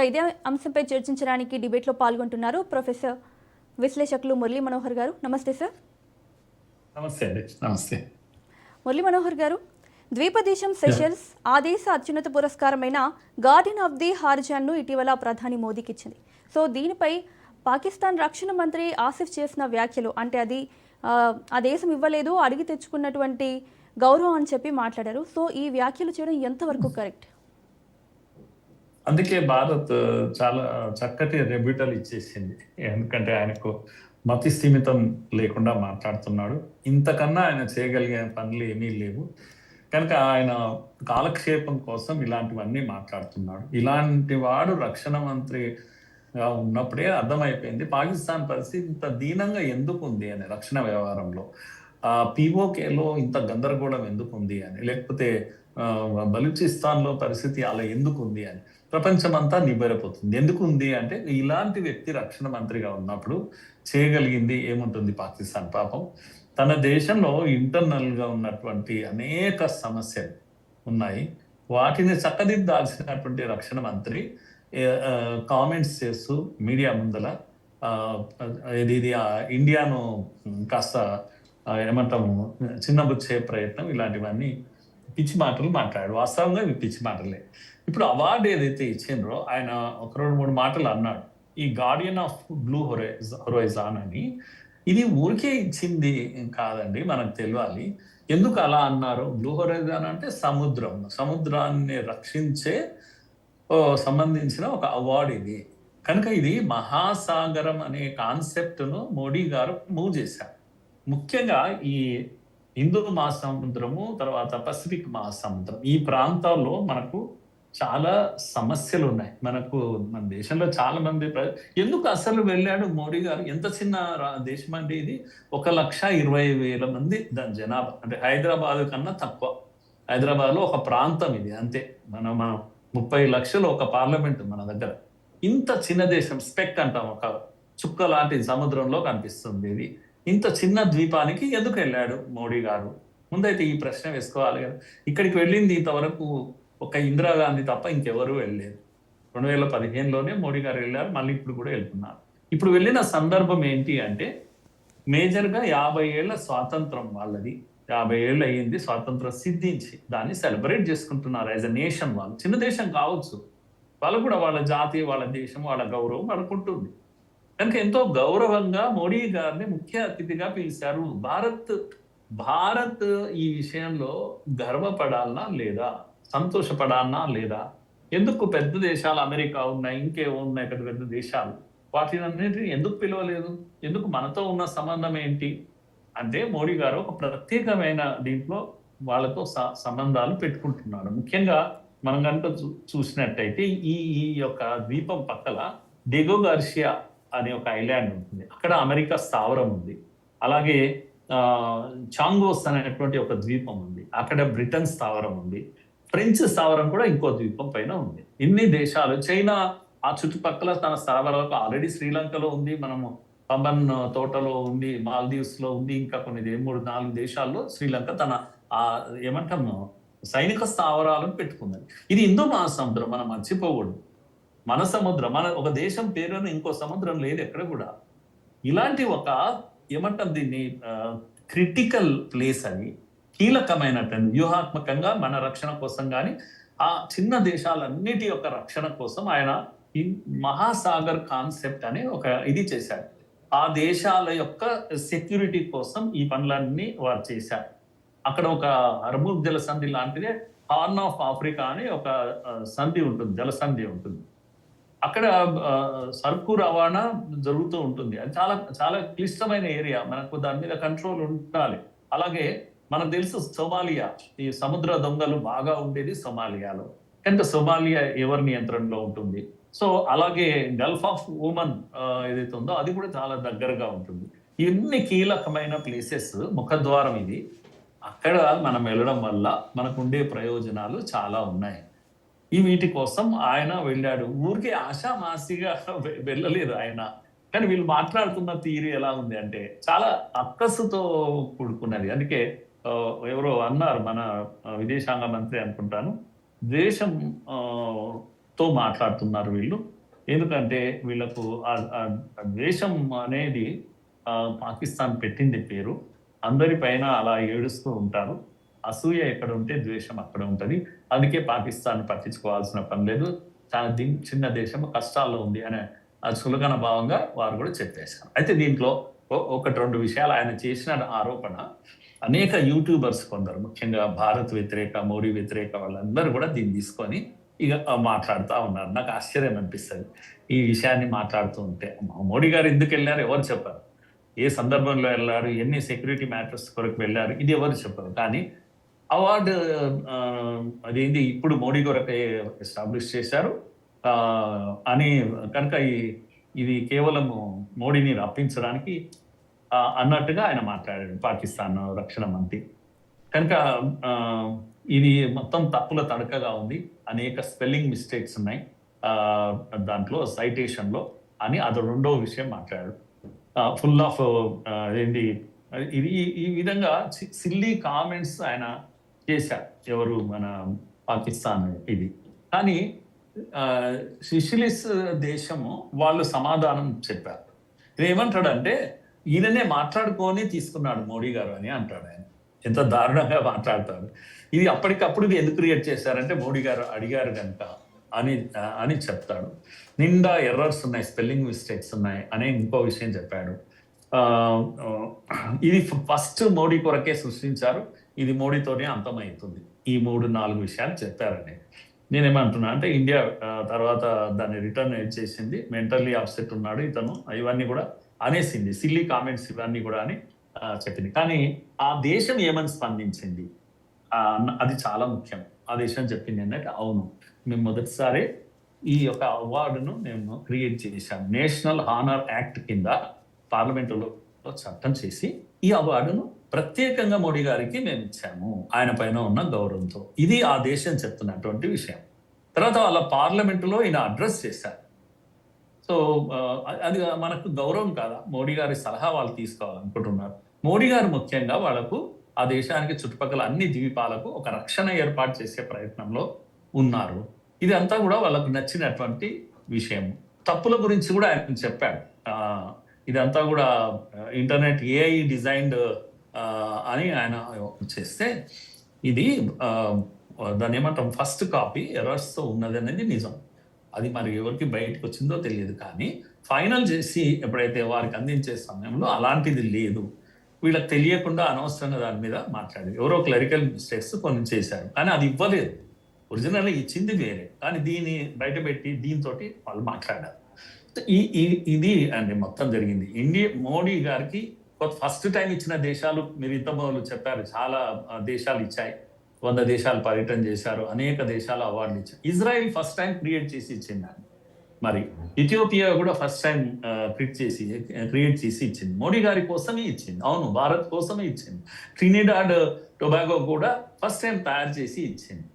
ఇదే అంశంపై చర్చించడానికి డిబేట్లో పాల్గొంటున్నారు ప్రొఫెసర్ విశ్లేషకులు మురళీ మనోహర్ గారు. నమస్తే సార్. నమస్తే అండి. నమస్తే మురళీ మనోహర్ గారు, ద్వీపదేశం సెషెల్స్ ఆ దేశ అత్యున్నత పురస్కారమైన గార్డియన్ ఆఫ్ ది హార్జాన్ను ఇటీవల ప్రధాని మోదీకి ఇచ్చింది. సో దీనిపై పాకిస్తాన్ రక్షణ మంత్రి ఆసిఫ్ చేసిన వ్యాఖ్యలు, అంటే అది ఆ దేశం ఇవ్వలేదు, అడిగి తెచ్చుకున్నటువంటి గౌరవం అని చెప్పి మాట్లాడారు. సో ఈ వ్యాఖ్యలు చేయడం ఎంతవరకు కరెక్ట్? అందుకే భారత్ చాలా చక్కటి రెబ్యూటల్ ఇచ్చేసింది. ఎందుకంటే ఆయనకు మతి స్థిమితం లేకుండా మాట్లాడుతున్నాడు. ఇంతకన్నా ఆయన చేయగలిగే పనులు ఏమీ లేవు. కనుక ఆయన కాలక్షేపం కోసం ఇలాంటివన్నీ మాట్లాడుతున్నాడు. ఇలాంటి వాడు రక్షణ మంత్రిగా ఉన్నప్పుడే అర్థమైపోయింది పాకిస్తాన్ పరిస్థితి ఇంత దీనంగా ఎందుకు ఉంది అని, రక్షణ వ్యవహారంలో పిఓకేలో ఇంత గందరగోళం ఎందుకు ఉంది అని, లేకపోతే బలూచిస్తాన్లో పరిస్థితి అలా ఎందుకు ఉంది అని ప్రపంచమంతా నిబ్బెరపోతుంది. ఎందుకు ఉంది అంటే ఇలాంటి వ్యక్తి రక్షణ మంత్రిగా ఉన్నప్పుడు చేయగలిగింది ఏముంటుంది పాకిస్తాన్? పాపం తన దేశంలో ఇంటర్నల్గా ఉన్నటువంటి అనేక సమస్యలు ఉన్నాయి. వాటిని చక్కదిద్దాల్సినటువంటి రక్షణ మంత్రి కామెంట్స్ చేస్తూ మీడియా ముందల ఇది ఇండియాను కాస్త ఏమంటాము చిన్నబుచ్చే ప్రయత్నం, ఇలాంటివన్నీ పిచ్చి మాటలు మాట్లాడాడు. వాస్తవంగా ఇవి పిచ్చి మాటలే. ఇప్పుడు అవార్డు ఏదైతే ఇచ్చిండ్రో ఆయన ఒక 2-3 మాటలు అన్నాడు. ఈ గార్డియన్ ఆఫ్ బ్లూ హొరైజాన్ అని, ఇది ఊరికే ఇచ్చింది కాదండి, మనకు తెలియాలి ఎందుకు అలా అన్నారు. బ్లూ హొరైజాన్ అంటే సముద్రాన్ని రక్షించే సంబంధించిన ఒక అవార్డు ఇది. కనుక ఇది మహాసాగరం అనే కాన్సెప్ట్ను మోడీ గారు మూవ్ చేశారు. ముఖ్యంగా ఈ హిందూ మహాసముద్రము, తర్వాత పసిఫిక్ మహాసముద్రం, ఈ ప్రాంతాల్లో మనకు చాలా సమస్యలు ఉన్నాయి. మన దేశంలో చాలా మంది ఎందుకు అసలు వెళ్ళాడు మోడీ గారు? ఎంత చిన్న దేశం అండి ఇది. 1,20,000 మంది దాని జనాభా, అంటే హైదరాబాద్ కన్నా తక్కువ. హైదరాబాద్లో ఒక ప్రాంతం ఇది అంతే. మనం 30 లక్షలు ఒక పార్లమెంట్ మన దగ్గర. ఇంత చిన్న దేశం, స్పెక్ అంటాం, ఒక చుక్క లాంటి సముద్రంలో కనిపిస్తుంది ఇది. ఇంత చిన్న ద్వీపానికి ఎందుకు వెళ్ళాడు మోడీ గారు? ముందైతే ఈ ప్రశ్న వేసుకోవాలి కదా. ఇక్కడికి వెళ్ళింది ఇంతవరకు ఒక ఇందిరాగాంధీ తప్ప ఇంకెవరూ వెళ్ళలేదు. 2015లోనే మోడీ గారు వెళ్ళారు, మళ్ళీ ఇప్పుడు కూడా వెళ్తున్నారు. ఇప్పుడు వెళ్ళిన సందర్భం ఏంటి అంటే, మేజర్గా 50 ఏళ్ల స్వాతంత్రం వాళ్ళది. 50 ఏళ్ళు అయ్యింది స్వాతంత్రం సిద్ధించి, దాన్ని సెలబ్రేట్ చేసుకుంటున్నారు యాజ్ అ నేషన్. వాళ్ళు చిన్న దేశం కావచ్చు, వాళ్ళు కూడా వాళ్ళ జాతి, వాళ్ళ దేశం, వాళ్ళ గౌరవం అనుకుంటుంది. కనుక ఎంతో గౌరవంగా మోడీ గారిని ముఖ్య అతిథిగా పిలిచారు. భారత్ ఈ విషయంలో గర్వపడాలనా లేదా, సంతోషపడాలనా లేదా? ఎందుకు పెద్ద దేశాలు అమెరికా ఉన్నాయి, ఇంకేమో ఉన్నాయి పెద్ద పెద్ద దేశాలు, వాటినన్నిటిని ఎందుకు పిలవలేదు? ఎందుకు మనతో ఉన్న సంబంధం ఏంటి అంటే, మోడీ గారు ఒక ప్రత్యేకమైన దీంట్లో వాళ్ళతో సంబంధాలు పెట్టుకుంటున్నాడు. ముఖ్యంగా మనం కనుక చూసినట్టయితే ఈ యొక్క ద్వీపం పక్కల డెగో గార్షియా అనే ఒక ఐలాండ్ ఉంటుంది. అక్కడ అమెరికా స్థావరం ఉంది. అలాగే చాంగోస్ అనేటువంటి ఒక ద్వీపం ఉంది, అక్కడ బ్రిటన్ స్థావరం ఉంది. ఫ్రెంచ్ స్థావరం కూడా ఇంకో ద్వీపం పైన ఉంది. ఇన్ని దేశాలు, చైనా ఆ చుట్టుపక్కల తన స్థావరాలకు ఆల్రెడీ శ్రీలంకలో ఉంది, మనము పంబన్ తోటలో ఉంది, మాల్దీవ్స్ లో ఉంది, ఇంకా కొన్ని 3-4 దేశాల్లో శ్రీలంక తన ఏమంటాము సైనిక స్థావరాలను పెట్టుకున్నది. ఇది హిందూ మహాసముద్రం, మనం మర్చిపోకూడదు. మన సముద్రం, మన ఒక దేశం పేరును ఇంకో సముద్రం లేదు ఎక్కడ కూడా. ఇలాంటి ఒక ఏమంటాం దీన్ని క్రిటికల్ ప్లేస్ అని, కీలకమైనటువంటి వ్యూహాత్మకంగా మన రక్షణ కోసం కానీ ఆ చిన్న దేశాలన్నిటి యొక్క రక్షణ కోసం ఆయన ఈ మహాసాగర్ కాన్సెప్ట్ అనే ఒక ఇది చేశారు. ఆ దేశాల యొక్క సెక్యూరిటీ కోసం ఈ పనులన్నీ వారు చేశారు. అక్కడ ఒక హర్ముజ్ జలసంధి లాంటిదే, హార్న్ ఆఫ్ ఆఫ్రికా అని ఒక సంధి ఉంటుంది, జలసంధి ఉంటుంది. అక్కడ సరుకు రవాణా జరుగుతూ ఉంటుంది. అది చాలా చాలా క్లిష్టమైన ఏరియా, మనకు దాని మీద కంట్రోల్ ఉండాలి. అలాగే మనకు తెలుసు సోమాలియా, ఈ సముద్ర దొంగలు బాగా ఉండేది సోమాలియాలో. కనుక సోమాలియా ఎవరి నియంత్రణలో ఉంటుంది? సో అలాగే గల్ఫ్ ఆఫ్ ఓమన్ ఏదైతే ఉందో అది కూడా చాలా దగ్గరగా ఉంటుంది. ఇన్ని కీలకమైన ప్లేసెస్, ముఖద్వారం ఇది. అక్కడ మనం వెళ్ళడం వల్ల మనకు ఉండే ప్రయోజనాలు చాలా ఉన్నాయి. ఈ వీటి కోసం ఆయన వెళ్ళాడు. ఊరికే ఆషామాసిగా వెళ్ళలేదు ఆయన. కానీ వీళ్ళు మాట్లాడుతున్న తీరు ఎలా ఉంది అంటే చాలా అక్కసుతో కూడుకున్నది. అందుకే ఎవరో అన్నారు, మన విదేశాంగ మంత్రి అనుకుంటాను, దేశం తో మాట్లాడుతున్నారు వీళ్ళు. ఎందుకంటే వీళ్ళకు ఆ ద్వేషం అనేది పాకిస్తాన్ పెట్టింది పేరు. అందరిపైన అలా ఏడుస్తూ ఉంటారు. అసూయ ఎక్కడ ఉంటే ద్వేషం అక్కడ ఉంటది. అందుకే పాకిస్తాన్ పట్టించుకోవాల్సిన పని లేదు. చాలా చిన్న దేశం కష్టాల్లో ఉంది అనే చులకన భావంగా వారు కూడా చెప్పేశారు. అయితే దీంట్లో ఒకటి 2 విషయాలు ఆయన చేసిన ఆరోపణ అనేక యూట్యూబర్స్ కొందరు ముఖ్యంగా భారత్ వ్యతిరేక, మోడీ వ్యతిరేక వాళ్ళందరూ కూడా దీన్ని తీసుకొని ఇక మాట్లాడుతా ఉన్నారు. నాకు ఆశ్చర్యం అనిపిస్తది. ఈ విషయాన్ని మాట్లాడుతూ ఉంటే. మోడీ గారు ఎందుకెళ్లారు? ఎవరు చెప్పారు? ఏ సందర్భంలో వెళ్లారు? ఎన్ని సెక్యూరిటీ మ్యాటర్స్ కొరకు వెళ్లారు? ఇది ఎవరు చెప్పరు. కానీ అవార్డు అదేంటి ఇప్పుడు మోడీ కొరకే ఎస్టాబ్లిష్ చేశారు అని కనుక ఇది కేవలం మోడీని రప్పించడానికి అన్నట్టుగా ఆయన మాట్లాడాడు పాకిస్తాన్ రక్షణ మంత్రి. కనుక ఇది మొత్తం తప్పుల తడకగా ఉంది. అనేక స్పెల్లింగ్ మిస్టేక్స్ ఉన్నాయి దాంట్లో సైటేషన్లో అని అది 2వ విషయం మాట్లాడాడు. ఫుల్ ఆఫ్ ఏంటి ఇది ఈ విధంగా సిల్లీ కామెంట్స్ ఆయన చేశారు. ఎవరు మన పాకిస్తాన్ ఇది. కానీ సిషిలిస్ దేశము వాళ్ళు సమాధానం చెప్పారు. ఏమంటాడంటే ఈయననే మాట్లాడుకొని తీసుకున్నాడు మోడీ గారు అని అంటాడు ఆయన. ఎంత దారుణంగా మాట్లాడతాడు. ఇది అప్పటికప్పుడు ఎందుకు క్రియేట్ చేశారంటే మోడీ గారు అడిగారు కనుక అని చెప్తాడు. నిండా ఎర్రర్స్ ఉన్నాయి, స్పెల్లింగ్ మిస్టేక్స్ ఉన్నాయి అనే ఇంకో విషయం చెప్పాడు. ఇది ఫస్ట్ మోడీ కొరకే సృష్టించారు, ఇది మోడీతోనే అంతమవుతుంది. ఈ 3-4 విషయాలు చెప్పారని నేనేమంటున్నా అంటే ఇండియా తర్వాత దాన్ని రిటర్న్ చేసింది. మెంటల్లీ అప్సెట్ ఉన్నాడు ఇతను, ఇవన్నీ కూడా అనేసింది. సిల్లీ కామెంట్స్ ఇవన్నీ కూడా అని చెప్పింది. కానీ ఆ దేశం ఏమని స్పందించింది అది చాలా ముఖ్యం. ఆ దేశం చెప్పింది ఏంటంటే అవును, మేము మొదటిసారి ఈ యొక్క అవార్డును మేము క్రియేట్ చేశాం. నేషనల్ హానర్ యాక్ట్ కింద పార్లమెంటులో చట్టం చేసి ఈ అవార్డును ప్రత్యేకంగా మోడీ గారికి మేము ఇచ్చాము ఆయన పైన ఉన్న గౌరవంతో. ఇది ఆ దేశం చెప్తున్నటువంటి విషయం. తర్వాత వాళ్ళ పార్లమెంటులో ఈయన అడ్రస్ చేశారు. సో అది మనకు గౌరవం కాదా? మోడీ గారి సలహా వాళ్ళు తీసుకోవాలనుకుంటున్నారు. మోడీ గారు ముఖ్యంగా వాళ్ళకు ఆ దేశానికి చుట్టుపక్కల అన్ని ద్వీపాలకు ఒక రక్షణ ఏర్పాటు చేసే ప్రయత్నంలో ఉన్నారు. ఇది అంతా కూడా వాళ్ళకు నచ్చినటువంటి విషయం. తప్పుల గురించి కూడా ఆయన చెప్పాడు. ఇదంతా కూడా ఇంటర్నెట్ ఏఐ డిజైన్డ్ అని ఆయన చేస్తే ఇది దాన్ని ఏమంటాం ఫస్ట్ కాపీ ఎర్రర్స్తో ఉన్నది అనేది నిజం. అది మరి ఎవరికి బయటకు వచ్చిందో తెలియదు. కానీ ఫైనల్ చేసి ఎప్పుడైతే వారికి అందించే సమయంలో అలాంటిది లేదు. వీళ్ళకి తెలియకుండా అనవసరంగా దాని మీద మాట్లాడి ఎవరో క్లరికల్ మిస్టేక్స్ కొన్ని చేశారు, కానీ అది ఇవ్వలేదు. ఒరిజినల్ ఇచ్చింది వేరే, కానీ దీన్ని బయటపెట్టి దీంతో వాళ్ళు మాట్లాడారు. ఇది అండి మొత్తం జరిగింది. మోడీ గారికి ఫస్ట్ టైం ఇచ్చిన దేశాలు మీరు ఇంతకుముందు చెప్పారు, చాలా దేశాలు ఇచ్చాయి. 100 దేశాలు పర్యటన చేశారు, అనేక దేశాలు అవార్డులు ఇచ్చారు. ఇజ్రాయెల్ ఫస్ట్ టైం క్రియేట్ చేసి ఇచ్చింది. మరి ఇథియోపియా కూడా ఫస్ట్ టైం క్రియేట్ చేసి ఇచ్చింది. మోడీ గారి కోసమే ఇచ్చింది. అవును, భారత్ కోసమే ఇచ్చింది. ట్రినిడాడ్ టొబాగో కూడా ఫస్ట్ టైం తయారు చేసి ఇచ్చింది.